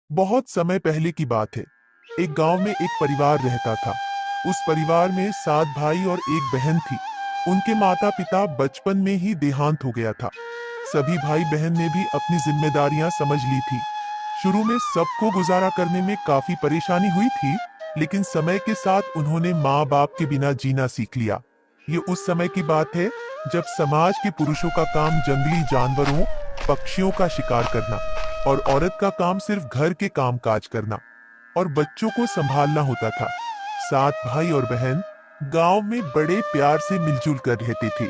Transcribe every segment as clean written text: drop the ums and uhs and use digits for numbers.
बहुत समय पहले की बात है। एक गांव में एक परिवार रहता था। उस परिवार में 7 भाई और एक बहन थी। उनके माता पिता बचपन में ही देहांत हो गया था। सभी भाई बहन ने भी अपनी जिम्मेदारियां समझ ली थी। शुरू में सबको गुजारा करने में काफी परेशानी हुई थी, लेकिन समय के साथ उन्होंने माँ बाप के बिना जीना सीख लिया। ये उस समय की बात है जब समाज के पुरुषों का काम जंगली जानवरों, पक्षियों का शिकार करना और औरत का काम सिर्फ घर के काम काज करना और बच्चों को संभालना होता था। 7 भाई और बहन गांव में बड़े प्यार से मिलजुल कर रहते थे।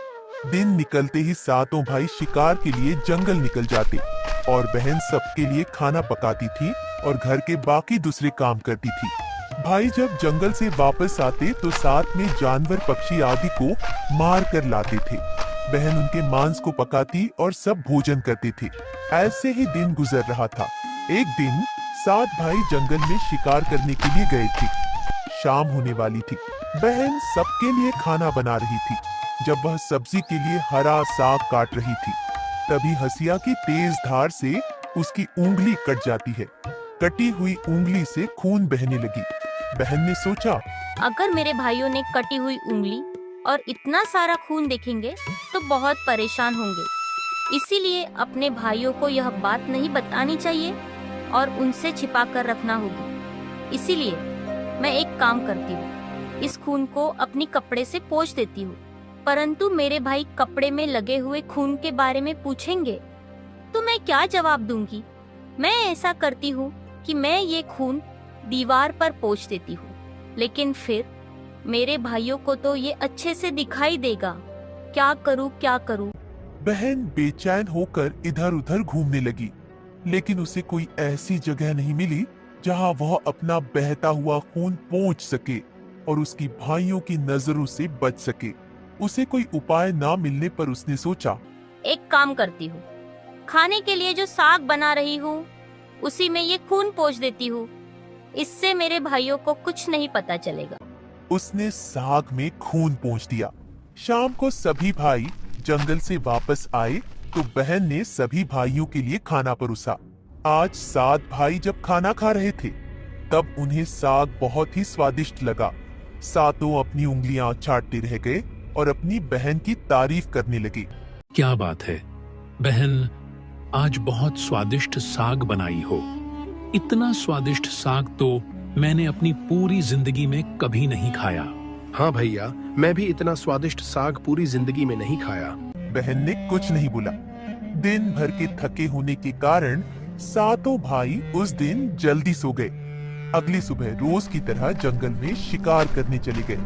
दिन निकलते ही सातों भाई शिकार के लिए जंगल निकल जाते और बहन सबके लिए खाना पकाती थी और घर के बाकी दूसरे काम करती थी। भाई जब जंगल से वापस आते तो साथ में जानवर, पक्षी आदि को मार कर लाते थे। बहन उनके मांस को पकाती और सब भोजन करते थे। ऐसे ही दिन गुजर रहा था। एक दिन 7 भाई जंगल में शिकार करने के लिए गए थे। शाम होने वाली थी। बहन सबके लिए खाना बना रही थी। जब वह सब्जी के लिए हरा साग काट रही थी, तभी हंसिया की तेज धार से उसकी उंगली कट जाती है। कटी हुई उंगली से खून बहने लगी। बहन ने सोचा, अगर मेरे भाइयों ने कटी हुई उंगली और इतना सारा खून देखेंगे तो बहुत परेशान होंगे। इसीलिए अपने भाइयों को यह बात नहीं बतानी चाहिए और उनसे छिपा कर रखना होगी। इसीलिए मैं एक काम करती हूँ, इस खून को अपनी कपड़े से पोंछ देती हूँ। परंतु मेरे भाई कपड़े में लगे हुए खून के बारे में पूछेंगे तो मैं क्या जवाब दूंगी? मैं ऐसा करती हूँ कि मैं ये खून दीवार पर पोंछ देती हूँ, लेकिन फिर मेरे भाइयों को तो ये अच्छे से दिखाई देगा। क्या करूँ क्या करूँ? बहन बेचैन होकर इधर उधर घूमने लगी, लेकिन उसे कोई ऐसी जगह नहीं मिली जहां वह अपना बहता हुआ खून पोंछ सके और उसकी भाइयों की नजरों से बच सके। उसे कोई उपाय ना मिलने पर उसने सोचा, एक काम करती हूँ, खाने के लिए जो साग बना रही हूँ उसी में ये खून पोंछ देती हूँ। इससे मेरे भाइयों को कुछ नहीं पता चलेगा। उसने साग में खून पोंछ दिया। शाम को सभी भाई जंगल से वापस आए तो बहन ने सभी भाइयों के लिए खाना परोसा। आज 7 भाई जब खाना खा रहे थे तब उन्हें साग बहुत ही स्वादिष्ट लगा। सातों अपनी उंगलियां चाटते रह गए और अपनी बहन की तारीफ करने लगे। क्या बात है बहन, आज बहुत स्वादिष्ट साग बनाई हो। इतना स्वादिष्ट साग तो मैंने अपनी पूरी जिंदगी में कभी नहीं खाया। हाँ भैया, मैं भी इतना स्वादिष्ट साग पूरी जिंदगी में नहीं खाया। बहन ने कुछ नहीं बोला। दिन भर के थके होने के कारण सातों भाई उस दिन जल्दी सो गए। अगली सुबह रोज की तरह जंगल में शिकार करने चले गए।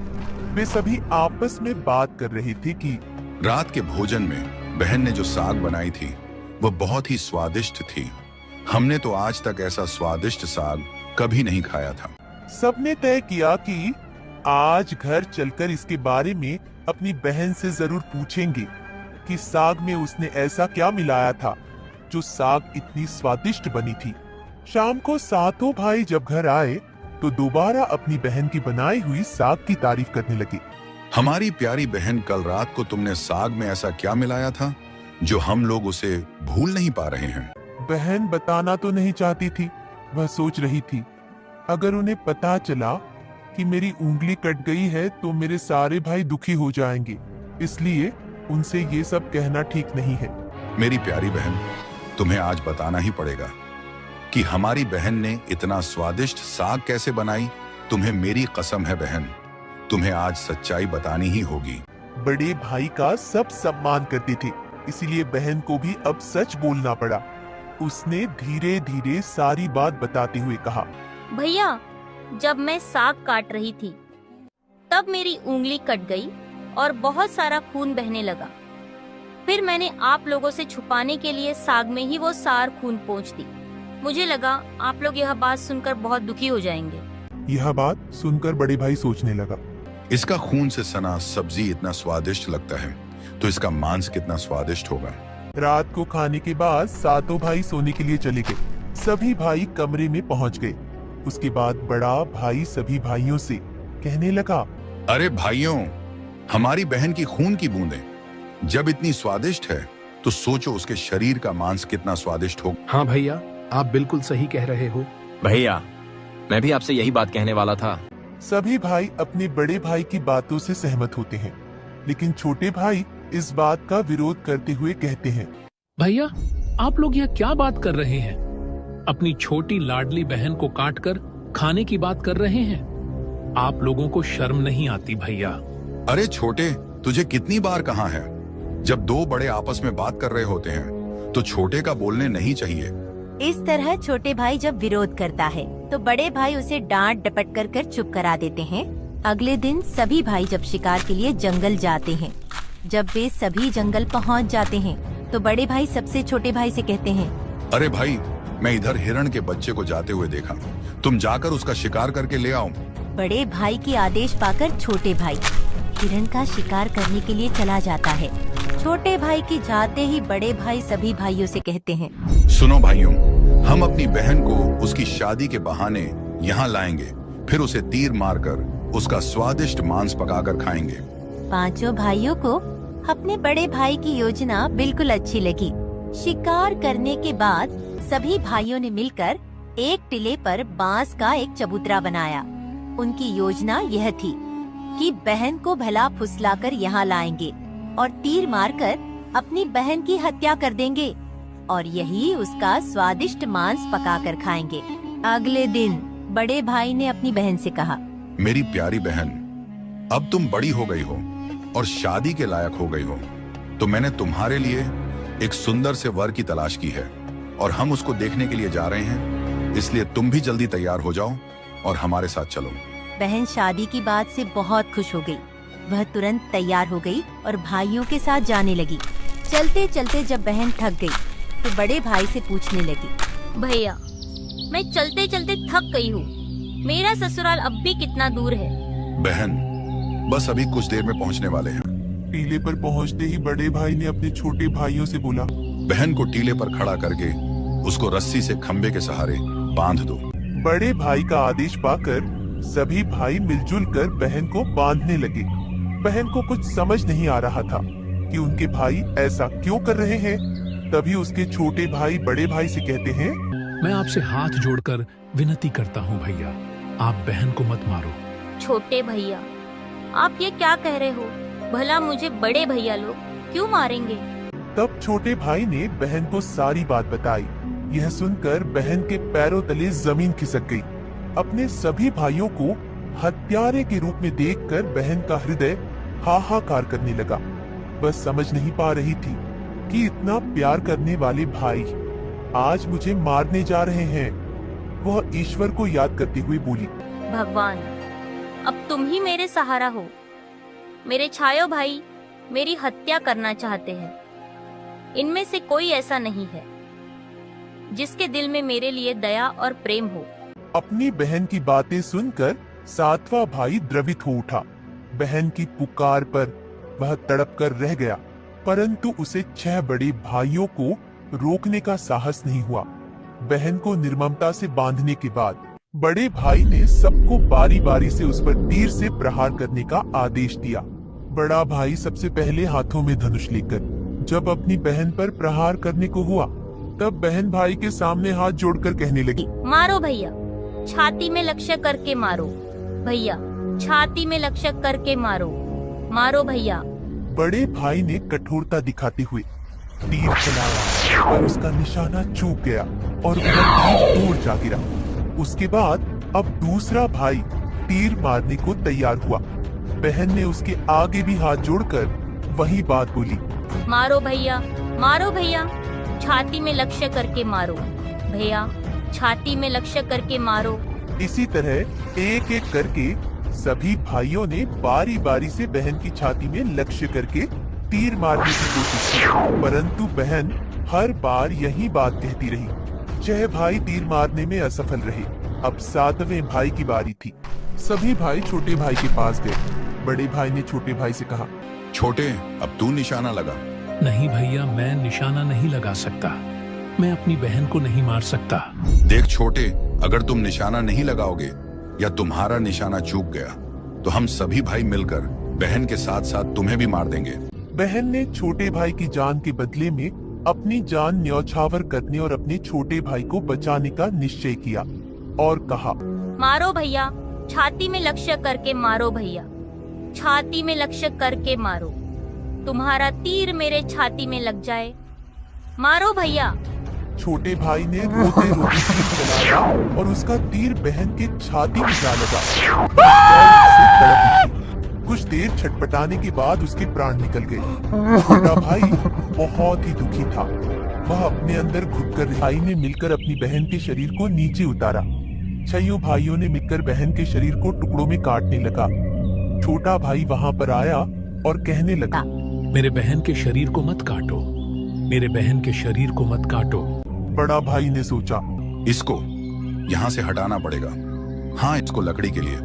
वे सभी आपस में बात कर रहे थे कि रात के भोजन में बहन ने जो साग बनाई थी वो बहुत ही स्वादिष्ट थी। हमने तो आज तक ऐसा स्वादिष्ट साग कभी नहीं खाया था। सबने तय किया कि आज घर चलकर इसके बारे में अपनी बहन से जरूर पूछेंगे कि साग में उसने ऐसा क्या मिलाया था जो साग इतनी स्वादिष्ट बनी थी। शाम को सातों भाई जब घर आए तो दोबारा अपनी बहन की बनाई हुई साग की तारीफ करने लगे। हमारी प्यारी बहन, कल रात को तुमने साग में ऐसा क्या मिलाया था जो हम लोग उसे भूल नहीं पा रहे हैं? बहन बताना तो नहीं चाहती थी। वह सोच रही थी, अगर उन्हें पता चला कि मेरी उंगली कट गई है तो मेरे सारे भाई दुखी हो जाएंगे। इसलिए उनसे ये सब कहना ठीक नहीं है। मेरी प्यारी बहन, तुम्हें आज बताना ही पड़ेगा कि हमारी बहन ने इतना स्वादिष्ट साग कैसे बनाई। तुम्हें मेरी कसम है बहन, तुम्हें आज सच्चाई बतानी ही होगी। बड़े भाई का सब सम्मान करते थे, इसीलिए बहन को भी अब सच बोलना पड़ा। उसने धीरे धीरे सारी बात बताते हुए कहा, भैया, जब मैं साग काट रही थी तब मेरी उंगली कट गई और बहुत सारा खून बहने लगा। फिर मैंने आप लोगों से छुपाने के लिए साग में ही वो सार खून पोंछ दी। मुझे लगा आप लोग यह बात सुनकर बहुत दुखी हो जाएंगे। यह बात सुनकर बड़े भाई सोचने लगा, इसका खून से सना सब्जी इतना स्वादिष्ट लगता है तो इसका मांस कितना स्वादिष्ट होगा। रात को खाने के बाद सातों भाई सोने के लिए चले गए। सभी भाई कमरे में पहुंच गए। उसके बाद बड़ा भाई सभी भाइयों से कहने लगा, अरे भाइयों, हमारी बहन की खून की बूंदें जब इतनी स्वादिष्ट है तो सोचो उसके शरीर का मांस कितना स्वादिष्ट होगा। हाँ भैया, आप बिल्कुल सही कह रहे हो। भैया, मैं भी आपसे यही बात कहने वाला था। सभी भाई अपने बड़े भाई की बातों से सहमत होते हैं, लेकिन छोटे भाई इस बात का विरोध करते हुए कहते हैं, भैया, आप लोग यह क्या बात कर रहे हैं? अपनी छोटी लाडली बहन को काटकर खाने की बात कर रहे हैं? आप लोगों को शर्म नहीं आती भैया? अरे छोटे, तुझे कितनी बार कहा है, जब दो बड़े आपस में बात कर रहे होते हैं तो छोटे का बोलने नहीं चाहिए। इस तरह छोटे भाई जब विरोध करता है तो बड़े भाई उसे डांट डपट कर चुप करा देते हैं। अगले दिन सभी भाई जब शिकार के लिए जंगल जाते हैं, जब वे सभी जंगल पहुंच जाते हैं तो बड़े भाई सबसे छोटे भाई से कहते हैं, अरे भाई, मैं इधर हिरण के बच्चे को जाते हुए देखा, तुम जाकर उसका शिकार करके ले आओ। बड़े भाई की आदेश पाकर छोटे भाई हिरण का शिकार करने के लिए चला जाता है। छोटे भाई की जाते ही बड़े भाई सभी भाइयों से कहते हैं, सुनो भाइयों, हम अपनी बहन को उसकी शादी के बहाने यहाँ लाएंगे, फिर उसे तीर मारकर उसका स्वादिष्ट मांस पकाकर खाएंगे। पांचों भाइयों को अपने बड़े भाई की योजना बिल्कुल अच्छी लगी। शिकार करने के बाद सभी भाइयों ने मिलकर एक टिले पर बांस का एक चबूतरा बनाया। उनकी योजना यह थी कि बहन को भला फुसलाकर यहाँ लाएंगे और तीर मारकर अपनी बहन की हत्या कर देंगे और यही उसका स्वादिष्ट मांस पकाकर खाएंगे। अगले दिन बड़े भाई ने अपनी बहन से कहा, मेरी प्यारी बहन, अब तुम बड़ी हो गई हो और शादी के लायक हो गई हो, तो मैंने तुम्हारे लिए एक सुंदर से वर की तलाश की है और हम उसको देखने के लिए जा रहे हैं, इसलिए तुम भी जल्दी तैयार हो जाओ और हमारे साथ चलो। बहन शादी की बात से बहुत खुश हो गई। वह तुरंत तैयार हो गई और भाइयों के साथ जाने लगी। चलते चलते जब बहन थक गई तो बड़े भाई से पूछने लगी, भैया, मैं चलते चलते थक गई हूँ, मेरा ससुराल अब भी कितना दूर है? बहन, बस अभी कुछ देर में पहुंचने वाले हैं। टीले पर पहुंचते ही बड़े भाई ने अपने छोटे भाइयों से बोला, बहन को टीले पर खड़ा करके उसको रस्सी से खंबे के सहारे बांध दो। बड़े भाई का आदेश पाकर सभी भाई मिलजुल कर बहन को बांधने लगे। बहन को कुछ समझ नहीं आ रहा था कि उनके भाई ऐसा क्यों कर रहे हैं। तभी उसके छोटे भाई बड़े भाई से कहते हैं, मैं आपसे हाथ जोड़कर विनती करता हूँ भैया, आप बहन को मत मारो। छोटे भैया, आप ये क्या कह रहे हो? भला मुझे बड़े भैया लोग क्यों मारेंगे? तब छोटे भाई ने बहन को सारी बात बताई। यह सुनकर बहन के पैरों तले जमीन खिसक गई। अपने सभी भाइयों को हत्यारे के रूप में देखकर बहन का हृदय हाहाकार करने लगा। बस समझ नहीं पा रही थी कि इतना प्यार करने वाले भाई आज मुझे मारने जा रहे हैं। वह ईश्वर को याद करते हुए बोली, भगवान, अब तुम ही मेरे सहारा हो। मेरे छायो भाई मेरी हत्या करना चाहते हैं। इनमें से कोई ऐसा नहीं है जिसके दिल में मेरे लिए दया और प्रेम हो। अपनी बहन की बातें सुनकर सातवां भाई द्रवित हो उठा। बहन की पुकार पर वह तड़प कर रह गया, परंतु उसे 6 बड़े भाइयों को रोकने का साहस नहीं हुआ। बहन को निर्ममता से बांधने के बाद बड़े भाई ने सबको बारी बारी से उस पर तीर से प्रहार करने का आदेश दिया। बड़ा भाई सबसे पहले हाथों में धनुष लेकर जब अपनी बहन पर प्रहार करने को हुआ, तब बहन भाई के सामने हाथ जोड़कर कहने लगी, मारो भैया, छाती में लक्ष्य करके मारो। भैया, छाती में लक्ष्य करके मारो। मारो भैया। बड़े भाई ने कठोरता दिखाते हुए तीर चलाया, पर उसका निशाना चूक गया और वह तीर दूर जा गिरा। उसके बाद अब दूसरा भाई तीर मारने को तैयार हुआ। बहन ने उसके आगे भी हाथ जोड़कर वही बात बोली, मारो भैया, मारो भैया, छाती में लक्ष्य करके मारो। भैया, छाती में लक्ष्य करके मारो। इसी तरह एक एक करके सभी भाइयों ने बारी बारी से बहन की छाती में लक्ष्य करके तीर मारने की कोशिश की, परंतु बहन हर बार यही बात कहती रही। 6 भाई तीर मारने में असफल रहे। अब 7वें भाई की बारी थी। सभी भाई छोटे भाई के पास गए। बड़े भाई ने छोटे भाई से कहा, छोटे, अब तू निशाना लगा। नहीं भैया, मैं निशाना नहीं लगा सकता। मैं अपनी बहन को नहीं मार सकता। देख छोटे, अगर तुम निशाना नहीं लगाओगे या तुम्हारा निशाना चूक गया तो हम सभी भाई मिलकर बहन के साथ साथ तुम्हें भी मार देंगे। बहन ने छोटे भाई की जान के बदले में अपनी जान न्यौछावर करने और अपने छोटे भाई को बचाने का निश्चय किया। और कहा, मारो भैया, छाती में लक्ष्य करके मारो भैया, छाती में लक्ष्य करके मारो, तुम्हारा तीर मेरे छाती में लग जाए, मारो भैया। छोटे भाई ने रोते रोते तीर चलाया और उसका तीर बहन के छाती में जा लगा और उसे तड़प दी। कुछ देर छटपटाने के बाद उसके प्राण निकल गए। छोटा भाई बहुत ही दुखी था। वह अपने अंदर घुटकर भाई ने मिलकर अपनी बहन के शरीर को नीचे उतारा। 6 भाइयों ने मिलकर बहन के शरीर को टुकड़ों में काटने लगा। छोटा भाई वहां पर आया और कहने लगा, मेरे बहन के शरीर को मत काटो, मेरे बहन के शरीर को मत काटो। बड़ा भाई ने सोचा, इसको यहाँ से हटाना पड़ेगा। हाँ, इसको लकड़ी के लिए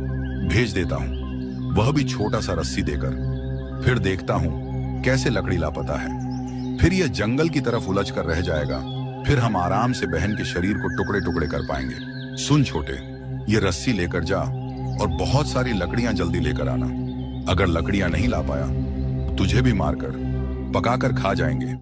भेज देता हूँ, वह भी छोटा सा रस्सी देकर। फिर देखता हूँ कैसे लकड़ी लापता है। फिर यह जंगल की तरफ उलझ कर रह जाएगा। फिर हम आराम से बहन के शरीर को टुकड़े टुकड़े कर पाएंगे। सुन छोटे, ये रस्सी लेकर जा और बहुत सारी लकड़ियां जल्दी लेकर आना। अगर लकड़ियां नहीं ला पाया, तुझे भी मारकर पकाकर खा जाएंगे।